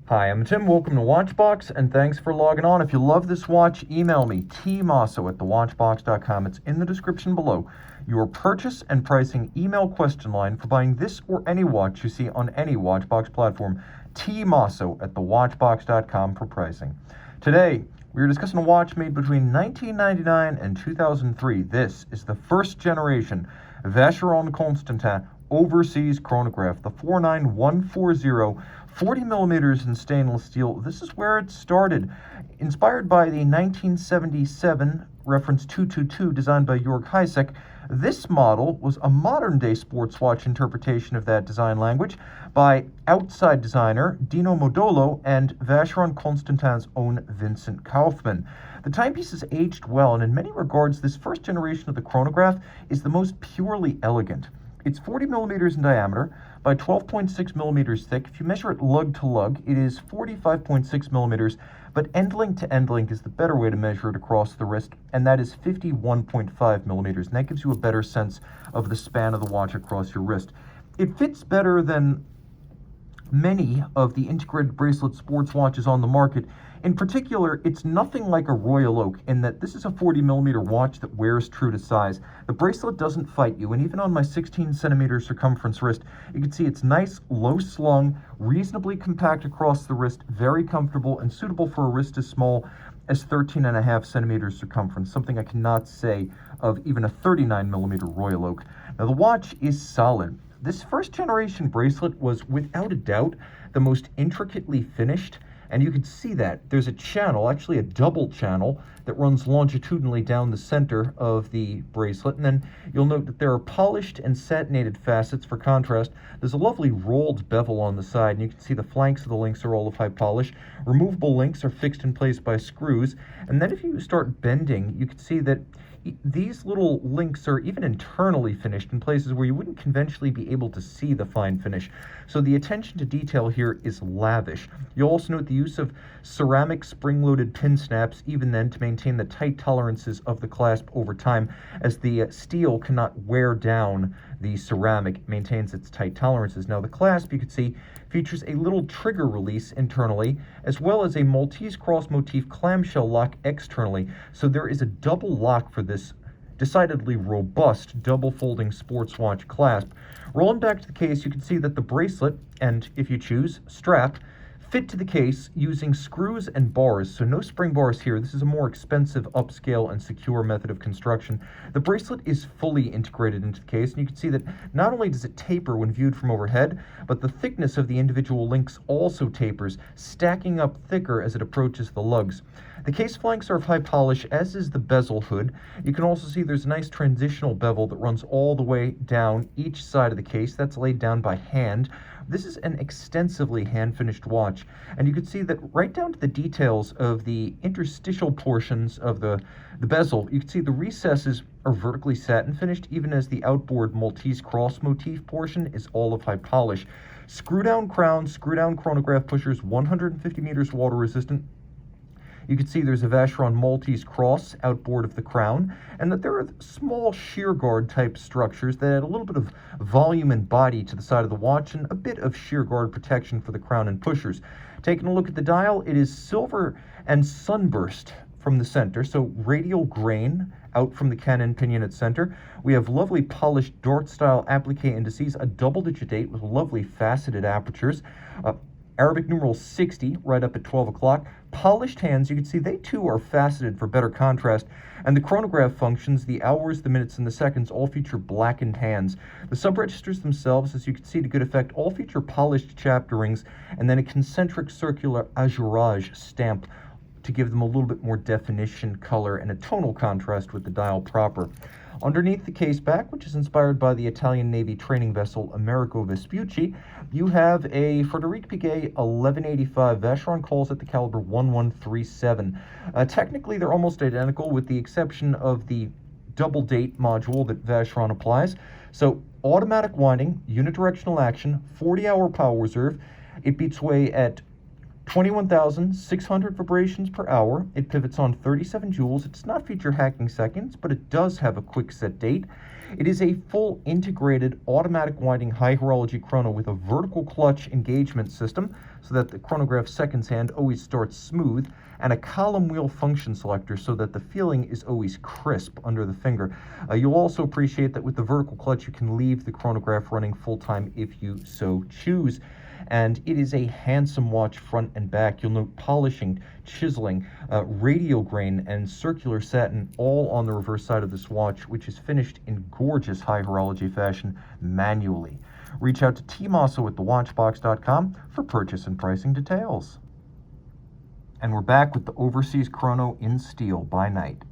Hi, I'm Tim. Welcome to Watchbox, and thanks for logging on. If you love this watch, email me, tmosso@thewatchbox.com. It's in the description below. Your purchase and pricing email question line for buying this or any watch you see on any Watchbox platform, tmosso@thewatchbox.com for pricing. Today, we are discussing a watch made between 1999 and 2003. This is the first generation Vacheron Constantin Overseas Chronograph, the 49140, 40 millimeters in stainless steel. This is where it started. Inspired by the 1977 reference 222 designed by Jörg Heisek, this model was a modern-day sports watch interpretation of that design language by outside designer Dino Modolo and Vacheron Constantin's own Vincent Kaufmann. The timepiece has aged well, and in many regards, this first generation of the chronograph is the most purely elegant. It's 40 millimeters in diameter by 12.6 millimeters thick. If you measure it lug to lug, it is 45.6 millimeters, but end link to end link is the better way to measure it across the wrist, and that is 51.5 millimeters, and that gives you a better sense of the span of the watch across your wrist. It fits better than many of the integrated bracelet sports watches on the market. In particular, it's nothing like a Royal Oak in that this is a 40 millimeter watch that wears true to size. The bracelet doesn't fight you, and even on my 16 centimeter circumference wrist, you can see it's nice, low slung, reasonably compact across the wrist, very comfortable and suitable for a wrist as small as 13.5 centimeters circumference, something I cannot say of even a 39 millimeter Royal Oak. Now the watch is solid. This first generation bracelet was without a doubt the most intricately finished, and you can see that there's a channel, actually a double channel, that runs longitudinally down the center of the bracelet, and then you'll note that there are polished and satinated facets for contrast. There's a lovely rolled bevel on the side, and you can see the flanks of the links are all of high polish. Removable links are fixed in place by screws, and then if you start bending, you can see that these little links are even internally finished in places where you wouldn't conventionally be able to see the fine finish. So the attention to detail here is lavish. You'll also note the use of ceramic spring-loaded pin snaps even then to maintain the tight tolerances of the clasp over time, as the steel cannot wear down the ceramic. It maintains its tight tolerances. Now the clasp, you can see, features a little trigger release internally, as well as a Maltese cross motif clamshell lock externally. So there is a double lock for this decidedly robust double folding sports watch clasp. Rolling back to the case, you can see that the bracelet, and if you choose, strap, fit to the case using screws and bars, so no spring bars here. This is a more expensive, upscale, and secure method of construction. The bracelet is fully integrated into the case, and you can see that not only does it taper when viewed from overhead, but the thickness of the individual links also tapers, stacking up thicker as it approaches the lugs. The case flanks are of high polish, as is the bezel hood. You can also see there's a nice transitional bevel that runs all the way down each side of the case. That's laid down by hand. This is an extensively hand-finished watch, and you can see that right down to the details of the interstitial portions of the bezel, you can see the recesses are vertically satin finished, even as the outboard Maltese cross motif portion is all of high polish. Screw-down crown, screw-down chronograph pushers, 150 meters water resistant. You can see there's a Vacheron Maltese cross outboard of the crown, and that there are small shear guard type structures that add a little bit of volume and body to the side of the watch and a bit of shear guard protection for the crown and pushers. Taking a look at the dial, it is silver and sunburst from the center, so radial grain out from the cannon pinion at center. We have lovely polished dart-style applique indices, a double-digit 8 with lovely faceted apertures. Arabic numeral 60 right up at 12 o'clock. Polished hands, you can see they too are faceted for better contrast, and the chronograph functions, the hours, the minutes, and the seconds, all feature blackened hands. The subregisters themselves, as you can see to good effect, all feature polished chapter rings, and then a concentric circular azurage stamp to give them a little bit more definition, color, and a tonal contrast with the dial proper. Underneath the case back, which is inspired by the Italian Navy training vessel Amerigo Vespucci, you have a Frederic Piguet 1185. Vacheron calls it the caliber 1137. Technically, they're almost identical with the exception of the double date module that Vacheron applies. So automatic winding, unidirectional action, 40-hour power reserve. It beats away at 21,600 vibrations per hour. It pivots on 37 joules. It does not feature hacking seconds, but it does have a quick set date. It is a full integrated automatic winding high horology chrono with a vertical clutch engagement system so that the chronograph seconds hand always starts smooth, and a column wheel function selector so that the feeling is always crisp under the finger. You'll also appreciate that with the vertical clutch you can leave the chronograph running full time if you so choose. And it is a handsome watch front and back. You'll note polishing, chiseling, radial grain, and circular satin all on the reverse side of this watch, which is finished in gorgeous high horology fashion manually. Reach out to tmosso at thewatchbox.com for purchase and pricing details. And we're back with the Overseas Chrono in steel by night.